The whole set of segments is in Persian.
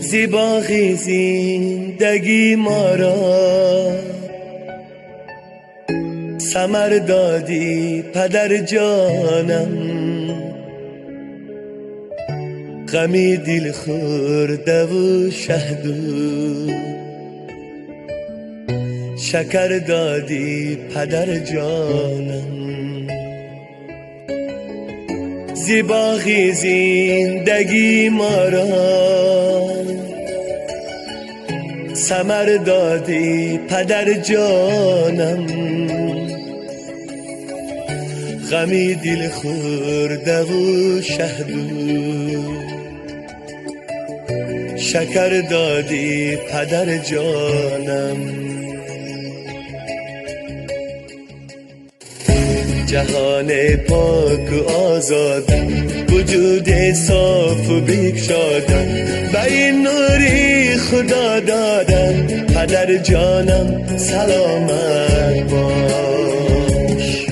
زی باغ زندگی ما را ثمر دادی پدر جانم، غمی دل خورده و شهدو شکر دادی پدر جانم. زی باغ زندگی ما را ثمر دادی پدر جانم، غمی دل خورده و شهدو شکر دادی پدر جانم. جهان پاک و آزادم، وجود صاف و بگشادم، به این نوری خدا دادم پدر جانم سلامت باش.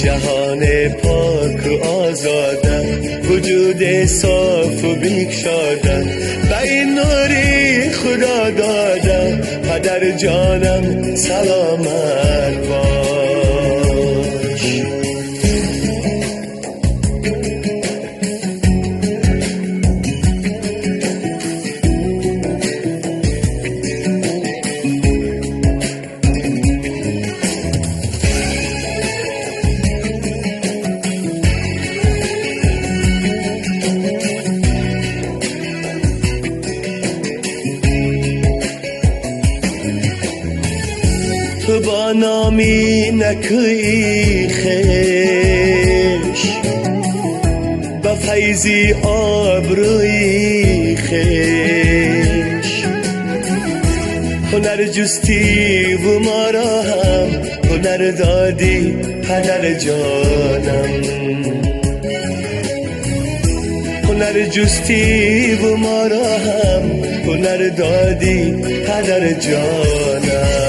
جهان پاک و آزادم، وجود صاف و بگشادم، به این نوری خدا دادم پدر جانم سلامت باش. تو با نامی نکوی خش، با فیضی آبروی خش، هنر جستی و ما را هم هنر دادی پدر جانم. هنر جستی و ما را هم هنر دادی پدر جانم.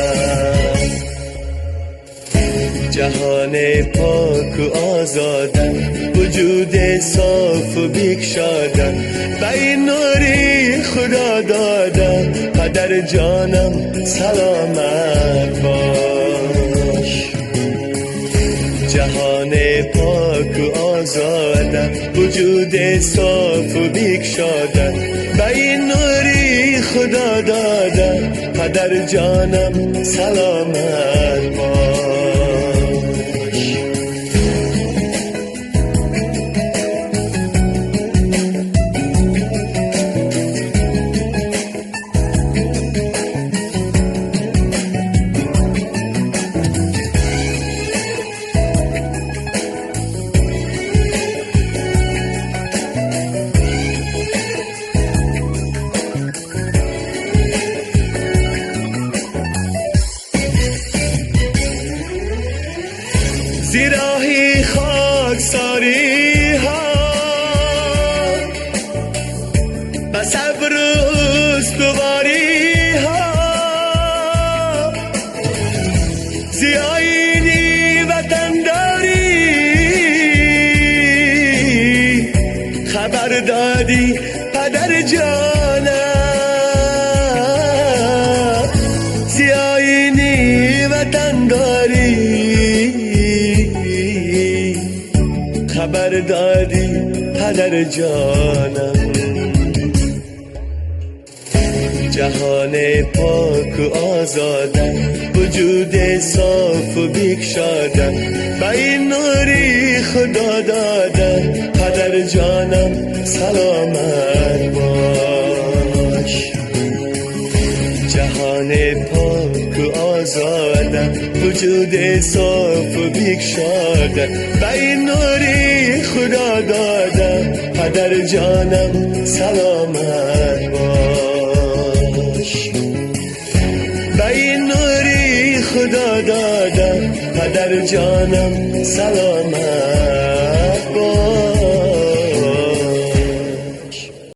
جهان پاک و آزادم، وجود صاف و بگشادم، به این نوری خدا دادم پدر جانم سلامت باش. جهان پاک و آزادم، وجود صاف و بگشادم، به این نوری خدا دادم پدر جانم سلامت باش. زی راهی خاکساری ها به صبر و استواری ها، زی آیینی وطنداری خبر دادی پدر جانم. زی آیینی وطنداری خبر دادی پدر جانم. جهان پاک و آزادم، وجود صاف و بگشادم، به این نوری خدا دادم پدر جانم سلامت باش. جهان پاک و آزادم، وجود صاف و بگشادم، به این نوری خدا دادم پدر جانم سلامت باش. به این نوری خدا دادم پدر جانم سلامت